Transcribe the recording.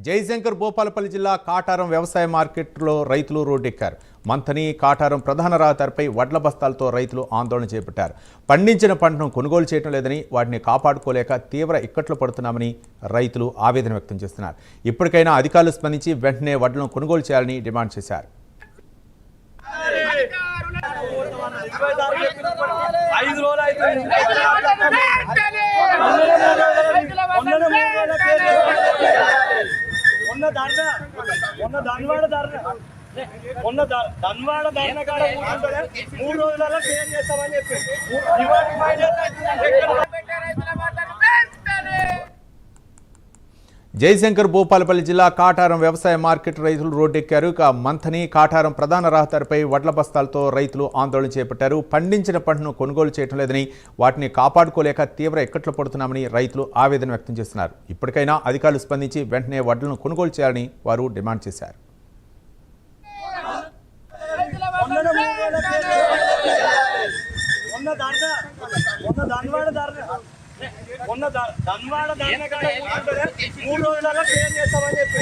జయశంకర్ భూపాలపల్లి జిల్లా కాటారం వ్యవసాయ మార్కెట్లో రైతులు రోడ్డెక్కారు. మంథని కాటారం ప్రధాన రహదారిపై వడ్ల బస్తాలతో రైతులు ఆందోళన చేపట్టారు. పండించిన పంటను కొనుగోలు చేయడం లేదని, వాటిని కాపాడుకోలేక తీవ్ర ఇక్కట్లు పడుతున్నామని రైతులు ఆవేదన వ్యక్తం చేస్తున్నారు. ఇప్పటికైనా అధికారులు స్పందించి వెంటనే వడ్లను కొనుగోలు చేయాలని డిమాండ్ చేశారు. ధన్వాడ ధర్నా కాడ కూర్చుంటే 3 రోజులలో క్లియర్ చేస్తామని చెప్పి జయశంకర్ భూపాలపల్లి జిల్లా కాటారం వ్యవసాయ మార్కెట్ రైతులు రోడ్డెక్కారు. ఇక మంథని కాటారం ప్రధాన రహదారిపై వడ్ల బస్తాలతో రైతులు ఆందోళన చేపట్టారు. పండించిన పంటను కొనుగోలు చేయడం లేదని, వాటిని కాపాడుకోలేక తీవ్ర ఇక్కట్లు పడుతున్నామని రైతులు ఆవేదన వ్యక్తం చేస్తున్నారు. ఇప్పటికైనా అధికారులు స్పందించి వెంటనే వడ్లను కొనుగోలు చేయాలని వారు డిమాండ్ చేశారు. ధన్వాడ ధర్నా కాడ కూర్చుంటే 3 రోజులలో క్లియర్ చేస్తామని చెప్పి